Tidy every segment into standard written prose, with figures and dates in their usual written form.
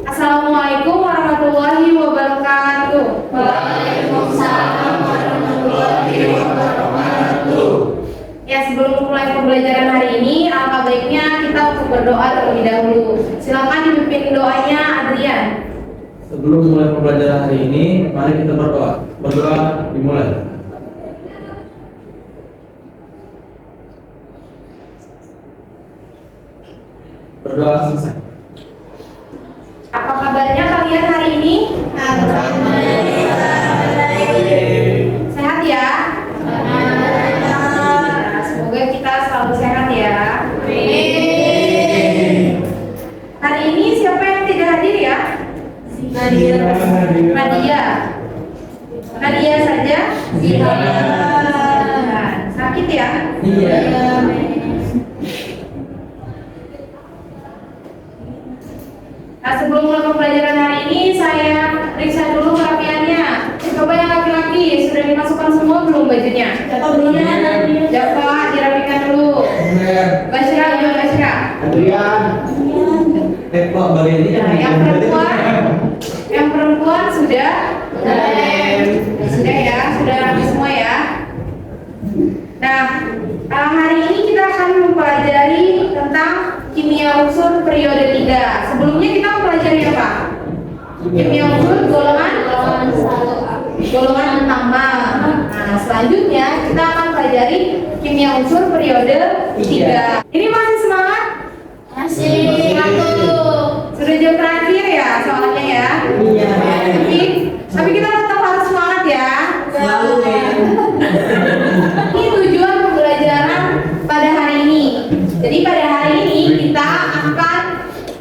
Assalamualaikum warahmatullahi wabarakatuh. Waalaikumsalam warahmatullahi wabarakatuh. Ya, sebelum mulai pembelajaran hari ini, alangkah baiknya kita untuk berdoa terlebih dahulu. Silakan dipimpin doanya Adrian. Sebelum mulai pembelajaran hari ini, mari kita berdoa. Berdoa dimulai. Berdoa selesai. Apa kabarnya kalian hari ini? Sehat ya? Nah, semoga kita selalu sehat ya. Hari ini siapa yang tidak hadir ya? Nadia saja? Nah, sakit ya? Iya. Nah, sebelum mulai pembelajaran hari ini, saya periksa dulu kerapiannya. Coba yang laki-laki, sudah dimasukkan semua belum bajunya? Java, dirapikan dulu. Basra, gimana Basra? Adrian. Pak bagian ini Nah, yang perempuan sudah? Sudah ya, sudah rapi semua ya. Nah, hari ini kita akan mempelajari tentang kimia unsur periode 3. Sebelumnya kita mempelajari apa? Kimia unsur golongan utama. Nah, selanjutnya kita akan pelajari kimia unsur periode 3. Ini masih semangat? Masih. Sudah jam terakhir ya soalnya ya? Iya. Tapi kita tetap harus semangat ya. Selalu ya. Ini tujuan pembelajaran pada hari ini. Jadi pada hari ini kita akan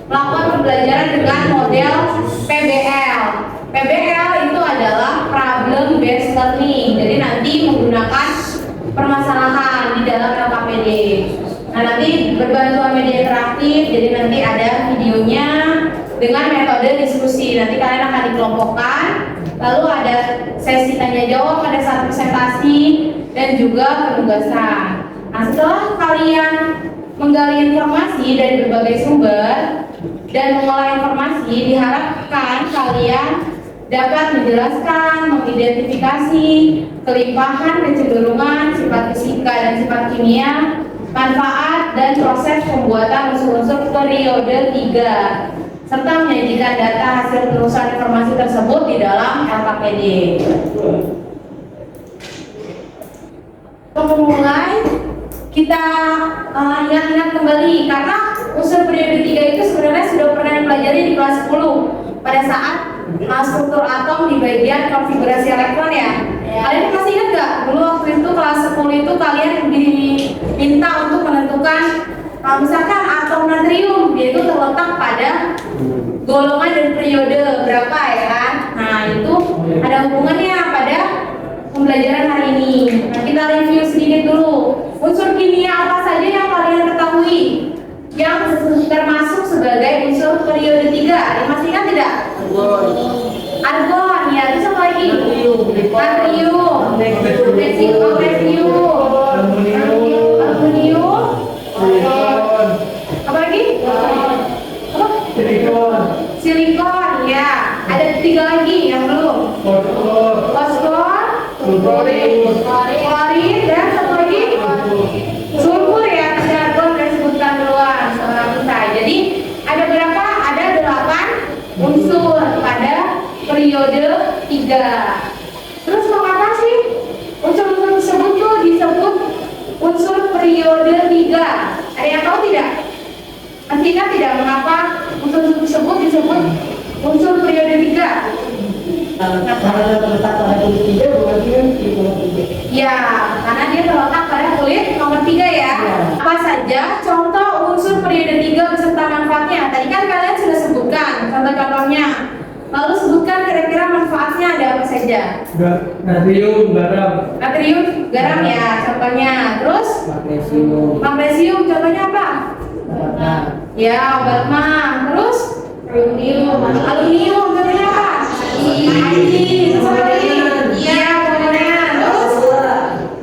melakukan pembelajaran dengan model PBL. PBL itu adalah problem based learning. Jadi nanti menggunakan permasalahan di dalam LKPD. Nah, nanti berbantuan media interaktif. Jadi nanti ada videonya dengan metode diskusi. Nanti kalian akan dikelompokkan. Lalu ada sesi tanya jawab pada saat presentasi dan juga penugasan. Nah, setelah kalian menggali informasi dari berbagai sumber dan mengolah informasi, diharapkan kalian dapat menjelaskan, mengidentifikasi kelimpahan, kecenderungan, sifat fisika dan sifat kimia, manfaat dan proses pembuatan unsur-unsur periode 3, serta menyajikan data hasil penelusuran informasi tersebut di dalam LKPD. Untuk memulai, kita ingat-ingat kembali karena unsur periode 3 itu sebenarnya sudah pernah dipelajari di kelas 10 pada saat struktur atom di bagian konfigurasi elektron ya. Kalian masih ingat nggak? Dulu waktu itu kelas 10 itu kalian diminta untuk menentukan misalkan atom natrium, dia itu terletak pada golongan dan periode berapa ya kan? Nah, itu ada hubungannya pada pembelajaran hari ini. Nah, kita review sedikit dulu. Unsur kimia apa saja yang kalian ketahui yang termasuk sebagai unsur periode 3? Ada masih ingat tidak? Argon, ya. Terus apa lagi? Natrium, aluminium, apa lagi? Apa? Silikon, ya. Ada 3 lagi yang belum. Fosfor, klorin, dan satu lagi sulfur ya. Tadi argon udah disebutkan duluan sama kita. Jadi ada berapa? Ada 8 unsur pada periode 3. Terus mengapa sih unsur-unsur tersebut tuh disebut unsur periode 3? Ada yang tahu tidak? Masih ingat tidak mengapa unsur tersebut disebut unsur periode 3? Karena terletak pada kulit 3, bukan di kulit 3. Ya, karena dia terletak pada kulit nomor 3 ya. Apa saja contoh unsur periode 3 beserta manfaatnya? Tadi kan kalian sudah sebutkan contoh-contohnya. Lalu sebutkan kira-kira manfaatnya ada apa saja? Natrium, garam. Natrium, garam ya contohnya. Terus magnesium contohnya apa? Ya, obat mah. Terus aluminium contohnya apa? Anjing, terus apa lagi? Iya, komponen. Terus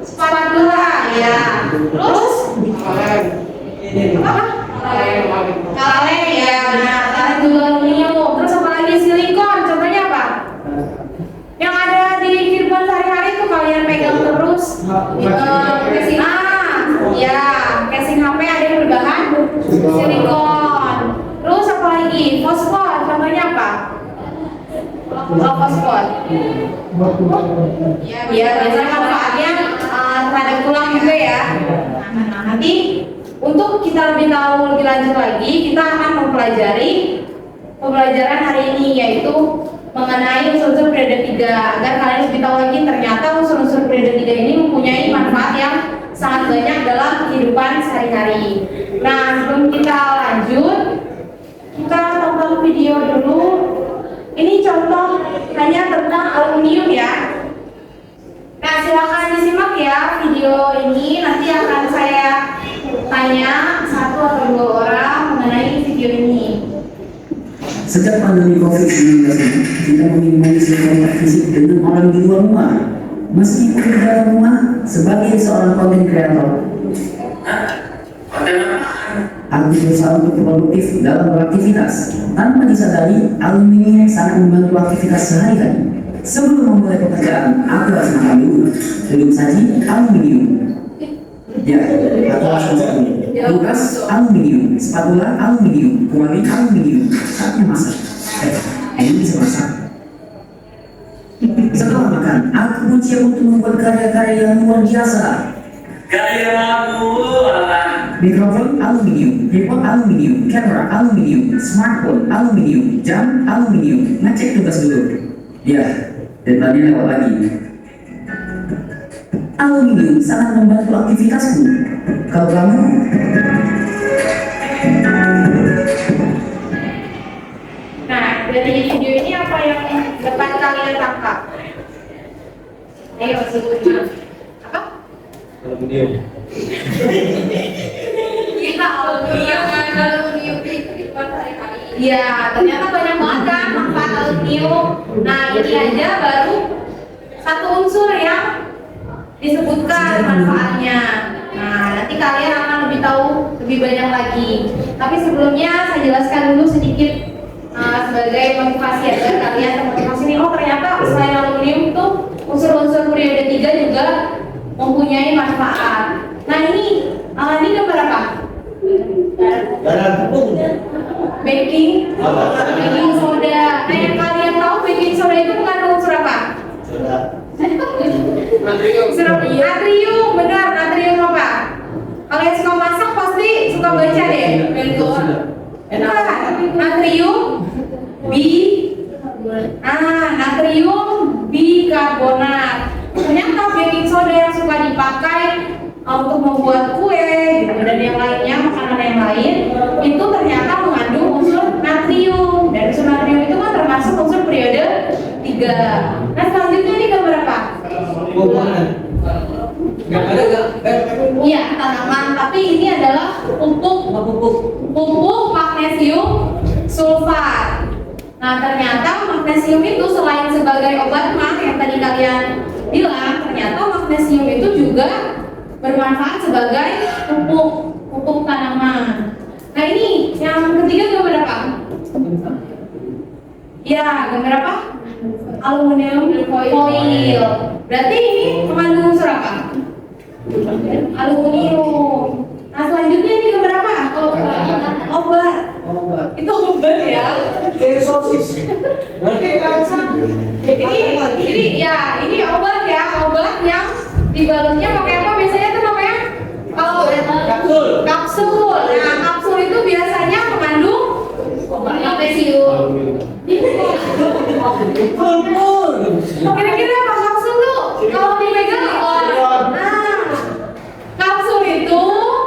spatula, ya. Terus apa? Kaleng, ya. silikon. Terus apa lagi? Fosfor, contohnya apa? Fosfor. Ya, biasanya manfaatnya terhadap tulang juga ya. Nah, nanti untuk kita lebih tahu lebih lanjut lagi, kita akan mempelajari pembelajaran hari ini, yaitu mengenai unsur-unsur periode 3, agar kalian lebih tahu lagi ternyata unsur-unsur periode 3 ini mempunyai manfaat yang sangat banyak dalam kehidupan sehari-hari. Nah, sebelum kita lanjut, kita tonton video dulu. Ini contoh hanya tentang aluminium ya. Nah, silakan disimak ya video ini. Nanti akan saya tanya 1 atau 2 orang mengenai video ini. Sejak pandemi COVID-19 ini, kita meminimalisir kontak fisik dengan orang di luar rumah. Meskipun di dalam rumah, sebagai seorang content creator, aku berusaha untuk produktif dalam beraktivitas. Tanpa disadari, aluminium sangat membantu aktivitas sehari-hari. Sebelum memulai pekerjaan, aku harus makan dulu. Belum saji, aluminium. Ya, aku langsung saja. Kulkas aluminium, spatula aluminium, kuali aluminium. Saatnya masak. Ini bisa masak. Setelah makan, aku pun siap untuk membuat karya-karya yang luar biasa. Mikrofon aluminium, tripod aluminium, kamera aluminium, smartphone aluminium, jam aluminium. Ngecek tugas dulu. Ya, deadline lewat lagi. Aluminium sangat membantu aktivitasku. Kalau kamu? Nah, dari video ini apa yang dapat kalian tangkap? Ayo, sebutkan. Apa? Aluminium. Kita aluminium sehari-hari. Iya, ternyata banyak banget kan manfaat aluminium. Nah, ini aja baru 1 unsur yang disebutkan manfaatnya. Nah, nanti kalian akan lebih tahu lebih banyak lagi. Tapi sebelumnya saya jelaskan dulu sedikit sebagai motivasi agar kalian termotivasi nih. Oh, ternyata selain aluminium itu unsur-unsur periode 3 juga mempunyai manfaat. Nah, ini gambar apa? Garam tepung. Baking soda. Nah, yang kalian tahu baking soda itu mengandung unsur apa? Natrium, benar. Natrium apa? Kalau yang suka masak pasti suka baca deh. Natrium bikarbonat. Ternyata baking soda yang suka dipakai untuk membuat kue gitu, dan yang lainnya, makanan yang lain itu ternyata mengandung unsur natrium. Dan unsur natrium itu kan termasuk unsur periode 3. Nah, selanjutnya ini gambar apa? Bukan. Nggak ada nggak? Iya, tanaman, tapi ini adalah pupuk magnesium sulfat. Nah, ternyata magnesium itu selain sebagai obat mah yang tadi kalian bilang, ternyata magnesium itu juga bermanfaat sebagai pupuk tanaman. Nah, ini yang ketiga gambar apa? Ya, gambar apa? Aluminium foil. Berarti ini mengandung unsur apa? Aluminium. Nah, selanjutnya ini gambar apa? Obat. Itu obat ya. Ini obat ya, obat yang dibalutnya pakai apa? Biasanya itu namanya kapsul. Nah, kapsul itu biasanya mengandung magnesium. Kira-kira apa kapsul tuh? Kalau dipegang nah, kapsul itu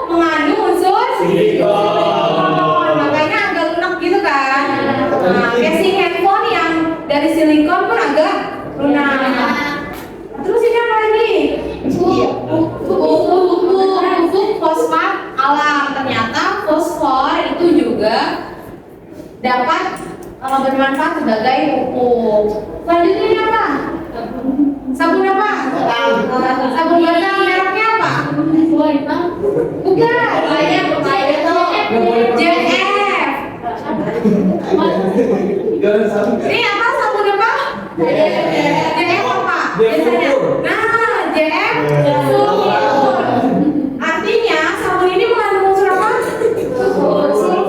mengandung unsur silikon. Makanya agak lunak gitu kan. Nah, casing handphone yang dari silikon pun agak lunak. Terus ini apa lagi? Pupuk fosfat alam. Ternyata fosfor itu juga dapat bermanfaat sebagai pupuk. Selanjutnya ini apa? Sabun apa? Sabun batang, mereknya apa? Bukan. JF. Ini apa? Sabun apa? JF apa? Biasanya. Nah, JF sulfur. Artinya sabun ini mengandung unsur apa? Sulfur.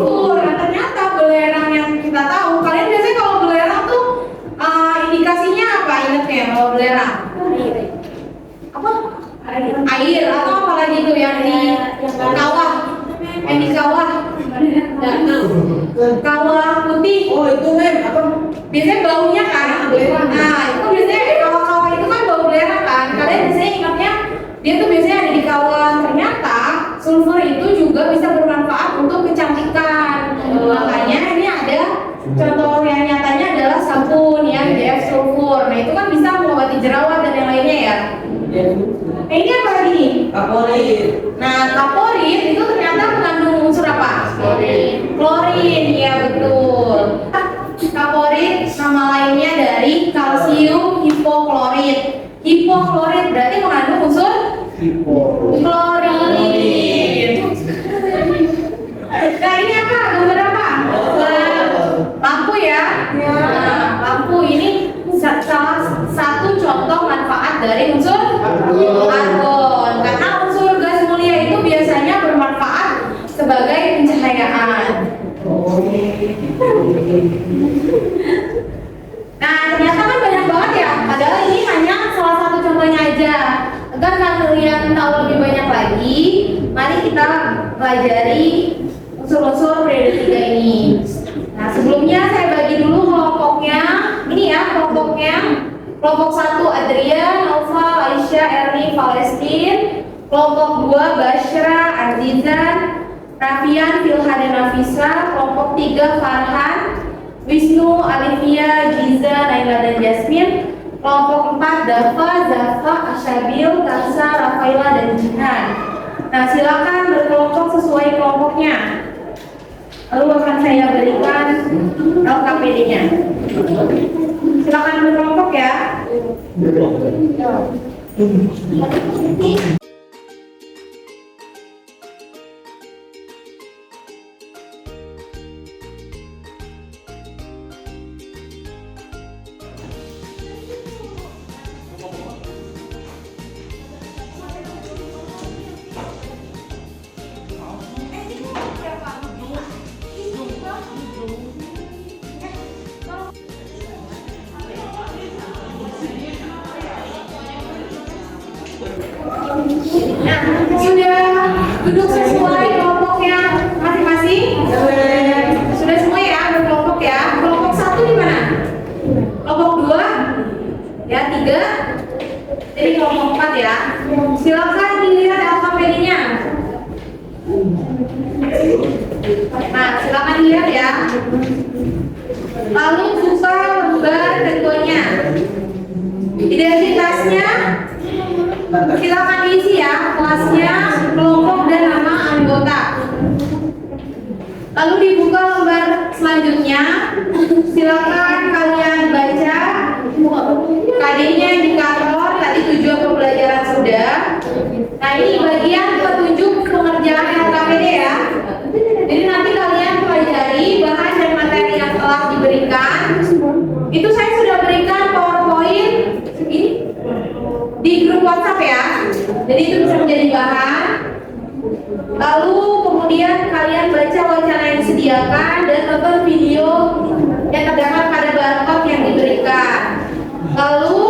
Kawah putih. Oh itu mem apa? Biasanya baunya kan. Nah, itu kan biasanya kawah-kawah itu kan bau belerang kan. Kalian biasanya ingatnya dia tuh biasanya ada di kawah. Ternyata sulfur itu juga bisa bermanfaat untuk kecantikan. Makanya ini ada contoh yang nyatanya adalah sabun yang JF sulfur. Nah, itu kan bisa mengobati jerawat dan yang lainnya ya. Nah, ini apa lagi nih? Kaporit. Nah, kaporit itu ternyata mengandung unsur apa? Klorin, ya betul. Kaporit nama lainnya dari kalsium hipoklorit. Hipoklorit berarti mengandung unsur klorin. Nah, ini apa? Gambar apa? Lampu ya. Nah, lampu ini salah satu contoh manfaat dari unsur argon. Karena unsur gas mulia itu biasanya bermanfaat sebagai pencahayaan. Nah, ternyata kan banyak banget ya. Padahal ini hanya salah satu contohnya aja. Agar kalian tahu lebih banyak lagi, mari kita pelajari unsur-unsur periode 3 ini. Nah, sebelumnya saya bagi dulu kelompoknya. Ini ya kelompoknya. Kelompok 1 Adrian, Nova, Aisyah, Erni, Palestin. Kelompok 2 Bashra, Azizan, Rafian, Filha dan Nafisa. Kelompok 3 Farhan, Wisnu, Alivia, Giza, Naila dan Jasmine. Kelompok 4 Dava, Zafa, Asyabil, Kasa, Rafaela dan Jihan. Nah, silakan berkelompok sesuai kelompoknya. Lalu akan saya berikan LKPD-nya. Silakan berkelompok ya. Nah, sudah duduk sesuai kelompoknya masing-masing? Sudah semua ya berkelompok ya. Kelompok 1 di mana? Kelompok 2? Ya, 3. Jadi kelompok 4 ya. Silakan dilihat LKPD-nya. Nah, silakan dilihat ya. Lalu buka lembar kedua-nya. Identitasnya silakan diisi ya, kelasnya, kelompok dan nama anggota. Lalu dibuka lembar selanjutnya. Silakan kalian baca KD-nya indikator, tadi tujuan pembelajaran sudah. Nah, ini bagian petunjuk pengerjaan LKPD ya. Jadi nanti kalian pelajari bahan dan materi yang telah diberikan. Itu saya sudah berikan PowerPoint ini di grup WhatsApp ya. Jadi itu bisa menjadi bahan. Lalu kemudian kalian baca wacana yang disediakan dan tonton video yang terdapat pada barcode yang diberikan. Lalu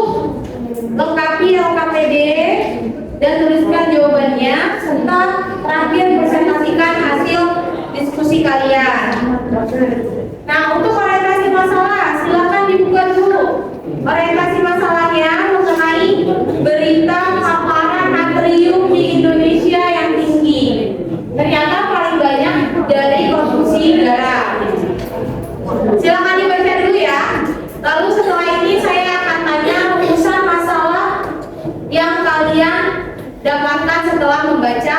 lengkapi LKPD dan tuliskan jawabannya serta terakhir presentasikan hasil diskusi kalian. Nah, untuk orientasi masalah silakan dibuka dulu. Orientasi masalahnya mengenai berita paparan natrium di Indonesia yang tinggi. Ternyata paling banyak dari konsumsi garam. Silakan dibaca dulu ya. Lalu setelah ini saya akan tanya rumusan masalah yang kalian dapatkan setelah membaca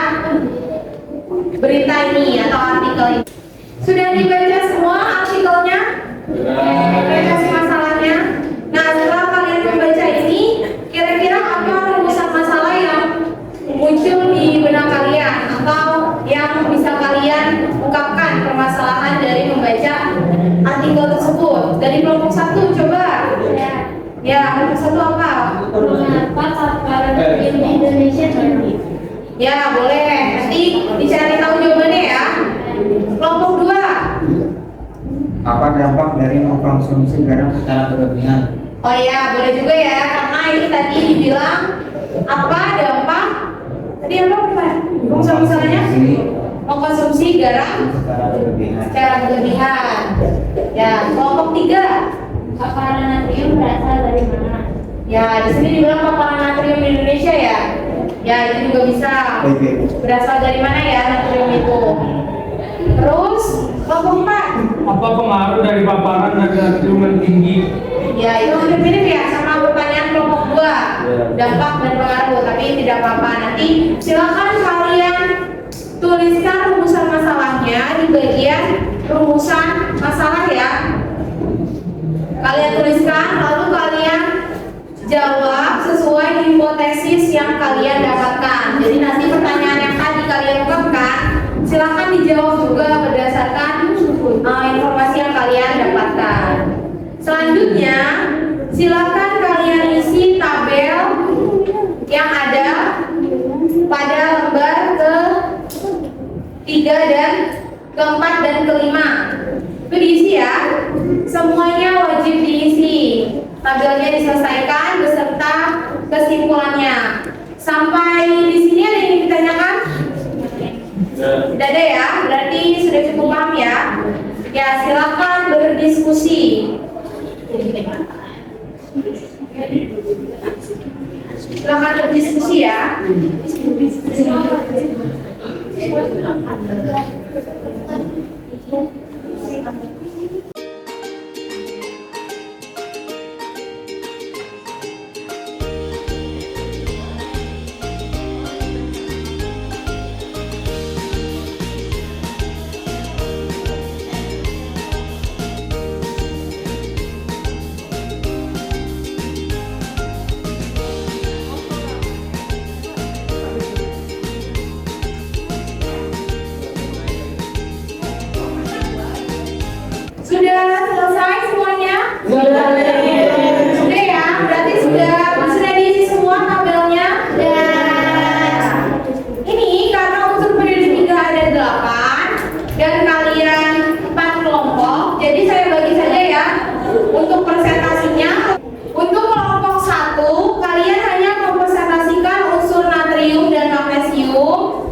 berita ini atau artikel ini. Sudah dibaca semua artikelnya? Orientasi masalahnya? Nah, setelah kalian membaca ini, kira-kira apa rumusan masalah yang muncul di benak kalian atau yang bisa kalian ungkapkan permasalahan dari membaca artikel tersebut? Dari kelompok 1 coba. Ya, kelompok 1 apa? Mengapa paparan natrium di Indonesia tinggi? Ya, boleh. Nanti dicari tahu jawabannya ya. Kelompok 2. Apa dampak dari mengkonsumsi garam secara berlebihan? Oh ya, boleh juga ya, karena ini tadi dibilang apa dampak tadi apa Pak? Rumusan masalahnya? mengkonsumsi garam secara berlebihan. Ya, kelompok 3. Paparan natrium berasal dari mana? Ya, di sini dibilang paparan natrium di Indonesia ya. Ya, itu juga bisa. Berasal dari mana ya natrium itu? Terus kelompok 4. Apa pengaruh dari paparan natrium yang tinggi? Ya, itu mirip-mirip ya sama pertanyaan kelompok 2. Dampak dan pengaruh, tapi tidak apa-apa. Nanti silakan kalian tuliskan rumusan masalahnya di bagian rumusan masalah ya. Kalian tuliskan, lalu kalian jawab sesuai hipotesis yang kalian dapatkan. Jadi nanti pertanyaan yang tadi kalian ungkapkan, silakan dijawab juga berdasarkan informasi yang kalian dapatkan. Selanjutnya, silakan kalian isi tabel yang ada pada lembar ke-3 dan ke-4 dan ke-5. Itu diisi ya. Semuanya wajib diisi. Tabelnya diselesaikan beserta kesimpulannya. Sampai di sini ada yang ditanyakan? Tidak ada ya. Berarti sudah cukup paham ya. Ya, silakan berdiskusi. Silakan berdiskusi ya. Sudah selesai semuanya? Sudah ya, berarti sudah diisi semua tabelnya. Ini karena unsur periode 3 ada 8 dan kalian 4 kelompok, jadi saya bagi saja ya untuk presentasinya. Untuk kelompok 1, kalian hanya mempresentasikan unsur natrium dan magnesium.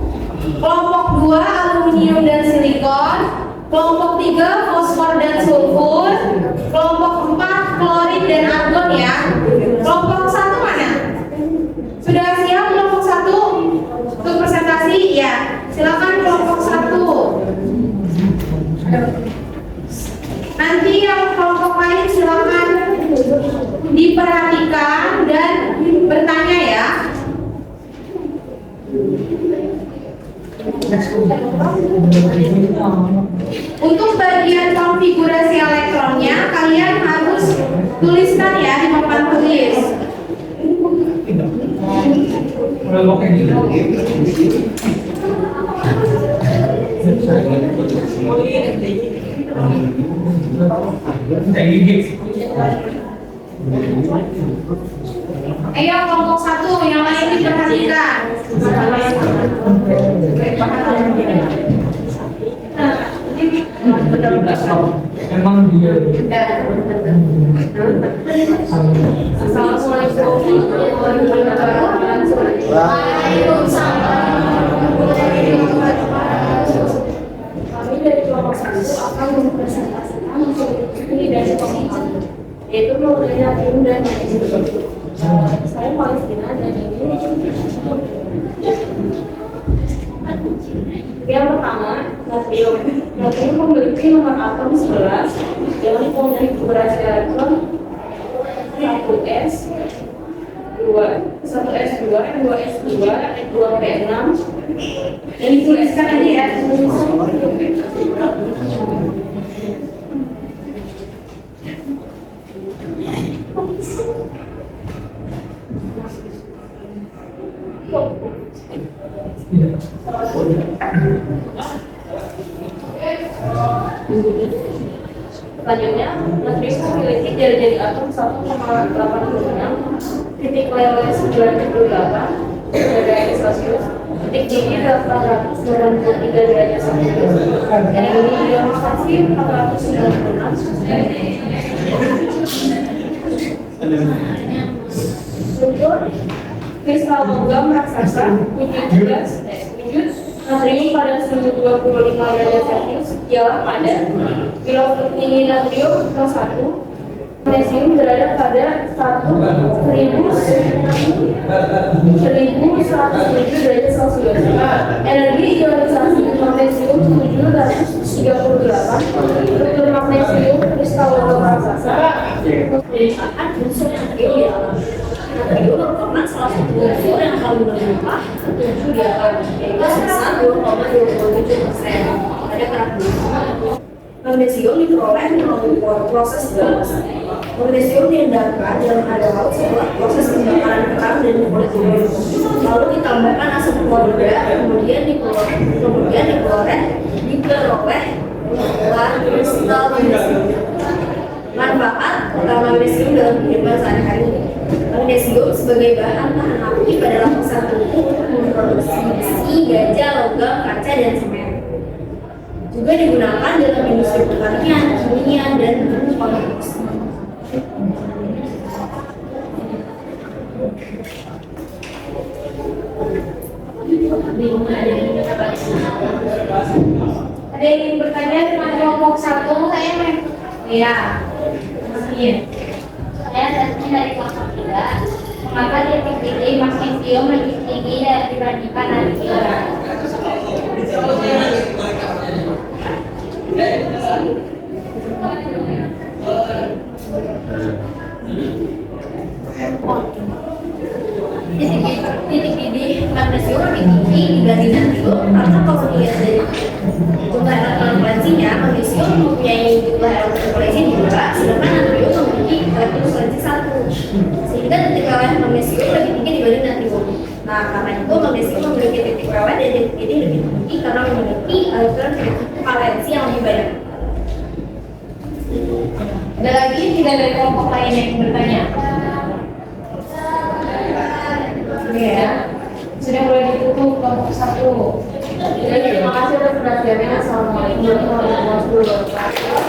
Kelompok 2, aluminium dan silikon. Kelompok 3, fosfor dan sulfur. Kelompok 4, klorin dan argon ya. Kelompok 1 mana? Sudah siap kelompok 1 untuk presentasi? Ya, silakan kelompok 1. Nanti yang kelompok lain silakan diperhatikan dan bertanya ya. Untuk bagian konfigurasi elektronnya, kalian harus tuliskan ya di papan tulis. Ayo kelompok 1, yang lain diperhatikan. Emang dia. Kami dari kelompok 1 akan mempresentasikan unsur ini dari kelompok 4, yaitu mengenai natrium dan magnesium. Saya Palestina dan ini yang pertama, natrium. Natrium memiliki nomor atom 11 dengan konfigurasi elektron 1s2, 2s2, 2p6. Yang dituliskan aja ya. Selanjutnya, natrium memiliki jari-jari atom 1,86, titik lele 98 derajat Celcius, titik dingin 893 derajat Celcius, energi ionisasi 496. Sulfur, kristal logam raksasa, wujud natrium pada suhu 25 derajat Celcius ialah padat. Bila tinggi natrium 1, magnesium berada pada 1107 derajat Celcius. Energi ionisasi magnesium 738, struktur magnesium kristal logam raksasa merupakan unsur natrium di alam. Natrium merupakan salah satu unsur yang paling berlimpah tertuju di alam, yaitu sebesar 2,27% pada kadar bumi. Magnesium diperoleh melalui proses gelasan. Magnesium diendapkan dalam air laut setelah proses pembakaran kerang dan molekul, lalu ditambahkan asam klorida, kemudian diperoleh kristal magnesium. Manfaat magnesium dalam kehidupan sehari-hari. Magnesium sebagai bahan tahan api pada lapisan tubuh untuk memproduksi besi, baja, logam, kaca, dan semen. Juga digunakan dalam industri pertanian, kimia, dan konstruksi. Ada yang ingin bertanya dengan kelompok 1? Saya ya. Iya. Saya datang dari kelompok 3. Mengapa titik titik magnesium lebih tinggi dibandingkan natrium? Titik magnesium lebih tinggi dibanding natrium karena kalau dilihat dari jumlah elektron valensinya, magnesium mempunyai jumlah elektron valensi 2, sedangkan natrium memiliki elektron valensi 1, sehingga titik leleh magnesium lebih tinggi dibanding natrium. Nah, karena itu magnesium memiliki titik leleh dan titik titik lebih tinggi karena memiliki elektron valensi yang lebih banyak. Ada lagi tidak dari kelompok lain yang bertanya? Ya, sudah mulai ditutup kelompok 1. Terima kasih atas perhatiannya. Assalamualaikum warahmatullahi wabarakatuh.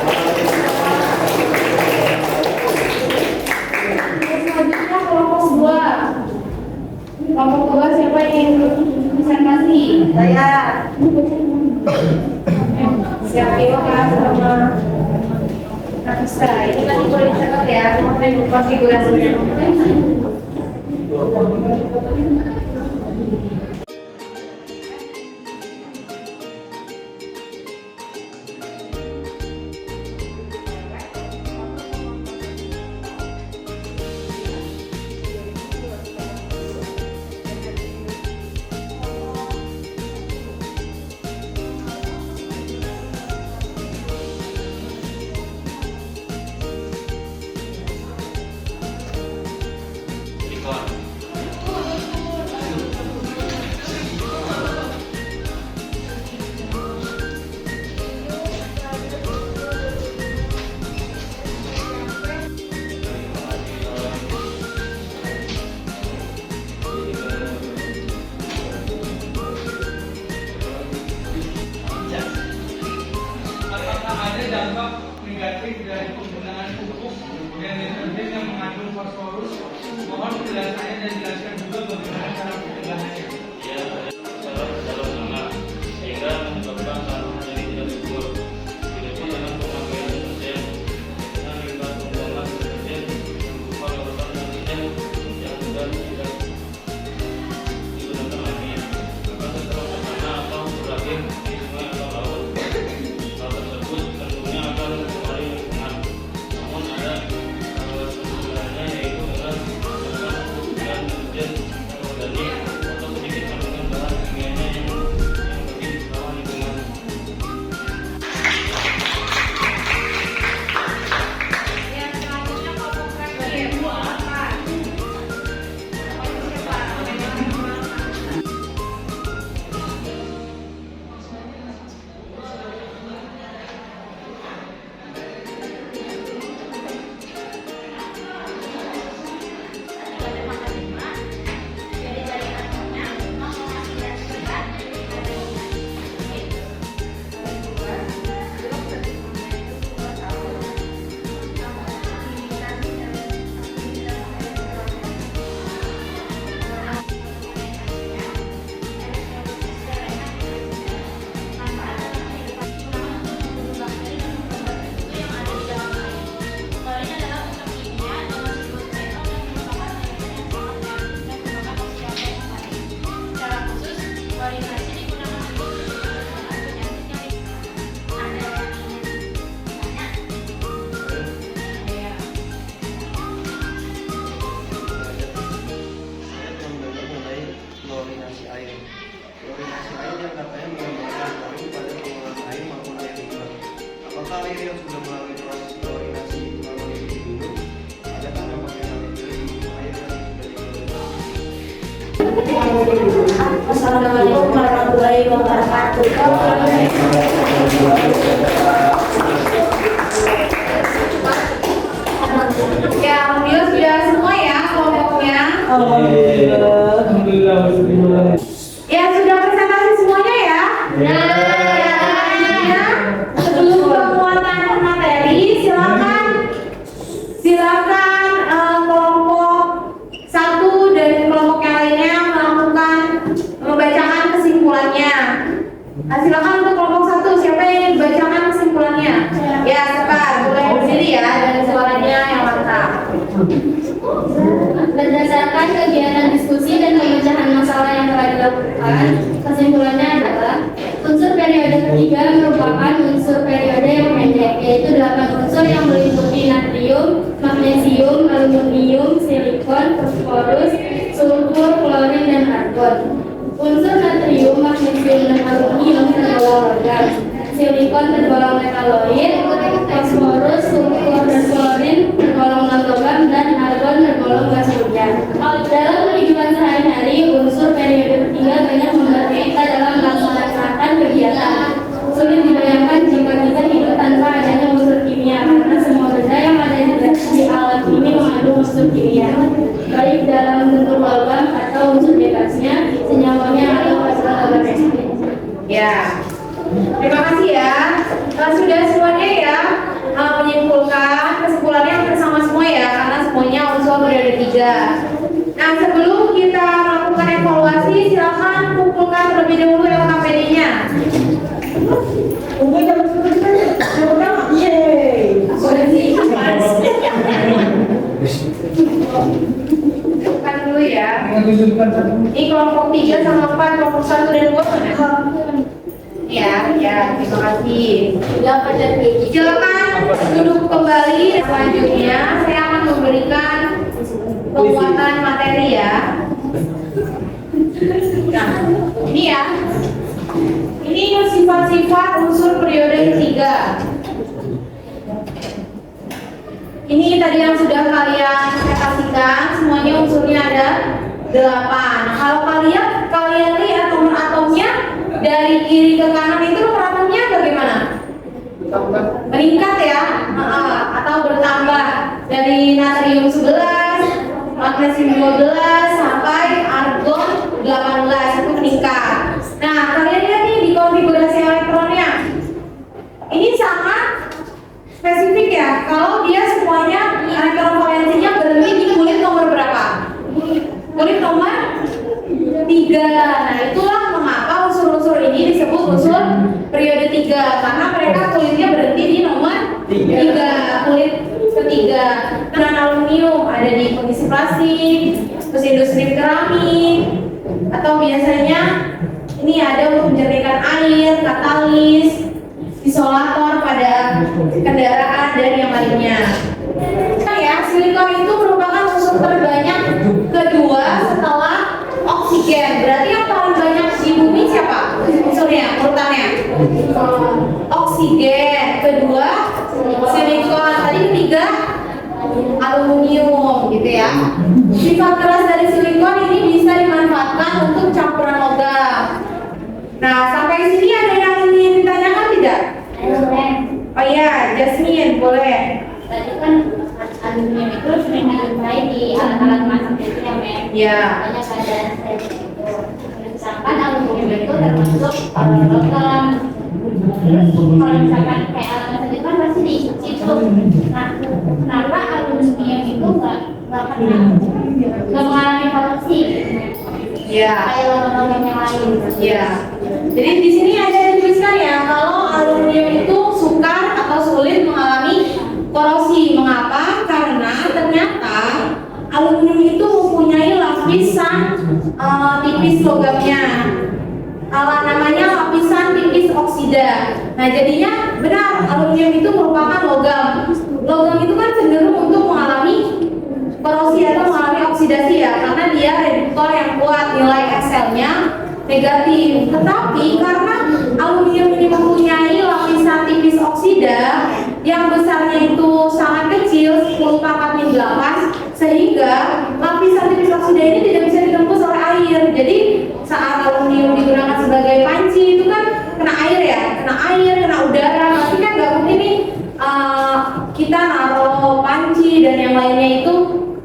Selanjutnya kelompok 2. Kelompok 2 siapa yang ingin presentasi? Saya. Siapin sama Nafisa. Ini nanti boleh dicatat ya, konfigurasinya. Ada dampak negatif dari penggunaan pupuk dan nitrogen yang mengandung fosforus. Mohon penjelasannya dan jelaskan juga bagaimana cara pencegahannya. Ya, dalam nama sehingga menyebabkan tanaman jadi tidak subur. Begitu dengan pemakaian deterjen dengan limbah pembuangan deterjen yang berupa larutan deterjen yang sudah tidak digunakan lagi. Maka setelah bersama atau berakhir di sungai atau laut, hal tersebut tentunya akan mencemari lingkungan. Namun ada sumbernya, yaitu dengan menggunakan pupuk dan deterjen melalui proses klorinasi melalui dulu. Ada tanggapan yang lain dari air Assalamualaikum warahmatullahi wabarakatuh. Ya, alhamdulillah sudah semua ya kelompoknya. Alhamdulillah. Ya, sudah presentasi semuanya ya. Ya, sebelum penguatan materi, silakan kelompok 1 dan kelompok yang lainnya membacakan kesimpulannya. Nah, silakan untuk kelompok 1, siapa yang ingin membacakan kesimpulannya? Ya, Sekar, boleh berdiri ya, dan suaranya yang mantap. Berdasarkan kegiatan diskusi dan pemecahan masalah yang telah dilakukan, kesimpulannya adalah unsur periode ketiga merupakan unsur periode yang pendek, yaitu 8 unsur yang meliputi natrium, magnesium, aluminium, silikon, fosforus, sulfur, klorin, dan argon. Unsur natrium, magnesium, dan aluminium tergolong logam, silikon tergolong metaloid, fosforus, sulfur, dan klorin tergolong non-logam, dan argon tergolong gas hujan. Dalam kehidupan sehari-hari, unsur periode ketiga banyak membantu kita dalam melaksanakan kegiatan. Sulit dibayangkan jika kita hidup tanpa adanya unsur kimia, karena semua benda yang ada di alam ini mengandung unsur kimia, baik dalam bentuk logam atau unsur bebasnya, senyawanya atau hasil organisme. Ya, terima kasih ya. Sudah semuanya ya menyimpulkan kesimpulannya bersama semua ya, karena semuanya unsur periode 3. Nah, sebelum kita melakukan evaluasi, silakan kumpulkan terlebih dahulu LKPD-nya. Kumpulkan dulu ya. Ini kelompok 3 sama 4, kelompok 1 dan 2 mana? Ya, terima kasih. Silakan duduk kembali. Selanjutnya saya akan memberikan penguatan materi ya. Nah, ini ya. Ini sifat-sifat unsur periode ketiga. Ini tadi yang sudah kalian presentasikan, semuanya unsurnya ada 8. Nah, kalau kalian lihat nomor atomnya dari kiri ke kanan itu nomor atomnya bagaimana? Meningkat ya, atau bertambah dari natrium 11, magnesium 12 sampai argon 18 itu meningkat. Nah, kalian lihat nih di konfigurasi elektronnya. Ini sangat spesifik ya. Kalau dia semuanya elektron valensinya berhenti di kulit nomor berapa? Kulit nomor 3. Nah, itulah mengapa unsur-unsur ini disebut unsur periode 3, karena mereka kulitnya berhenti di nomor 3, kulit ketiga. Dan aluminium ada di pengisi plastik, terus industri keramik, atau biasanya ini ada untuk menjernihkan air, katalis, isolator pada kendaraan dan yang lainnya. Nah ya, silikon itu merupakan unsur terbanyak kedua setelah oksigen. Berarti yang paling banyak di bumi siapa unsurnya, urutannya? Oksigen, kedua silikon, tadi ketiga aluminium gitu ya. Sifat keras dari silikon ini bisa dimanfaatkan untuk campuran logam. Nah, sampai sini ada yang ingin ditanyakan tidak? Oh iya, Jasmine, boleh. Tadi kan aluminium itu sering dijumpai di alat-alat masak itu ya, Mem. Iya. Banyak ada itu. Misalkan aluminium itu termasuk logam. Terus kalau misalkan kayak alat masak itu kan pasti dicuci tuh. Nah, kenapa aluminium itu nggak mengalami korupsi? Iya. Kayak logam-logam yang lain. Iya. Jadi di sini ada dituliskan ya, kalau aluminium itu sukar atau sulit mengalami korosi. Mengapa? Karena ternyata aluminium itu mempunyai lapisan tipis logamnya. Namanya lapisan tipis oksida. Nah, jadinya benar aluminium itu merupakan logam. Logam itu kan cenderung untuk mengalami korosi atau mengalami oksidasi ya, karena dia reduktor yang kuat, nilai SL-nya negatif. Tetapi karena aluminium ini mempunyai lapisan tipis oksida, yang besarnya itu sangat kecil, 10 pangkat min 8, sehingga lapisan tipis oksida ini tidak bisa ditembus oleh air. Jadi saat aluminium digunakan sebagai panci itu kan kena air ya, kena udara. Nanti kan nggak mungkin nih kita naruh panci dan yang lainnya itu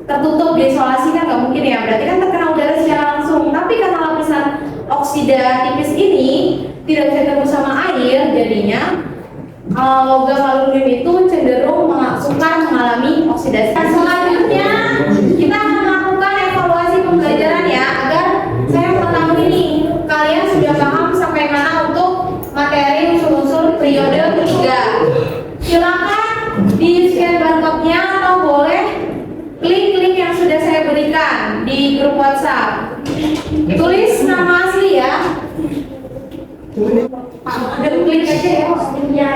tertutup, diisolasi kan nggak mungkin ya. Berarti kan terkena udara secara langsung. Tapi karena lapisan oksida tipis ini tidak bisa ditembus sama air, jadinya logam aluminium itu cenderung mengalami oksidasi. Selanjutnya kita akan melakukan evaluasi pembelajaran ya, agar saya mengetahui nih kalian sudah paham sampai mana untuk materi unsur-unsur periode ketiga. Silakan di scan barcode-nya atau boleh klik link yang sudah saya berikan di grup WhatsApp. Tulis nama asli ya. Ada klik aja ya. Ya.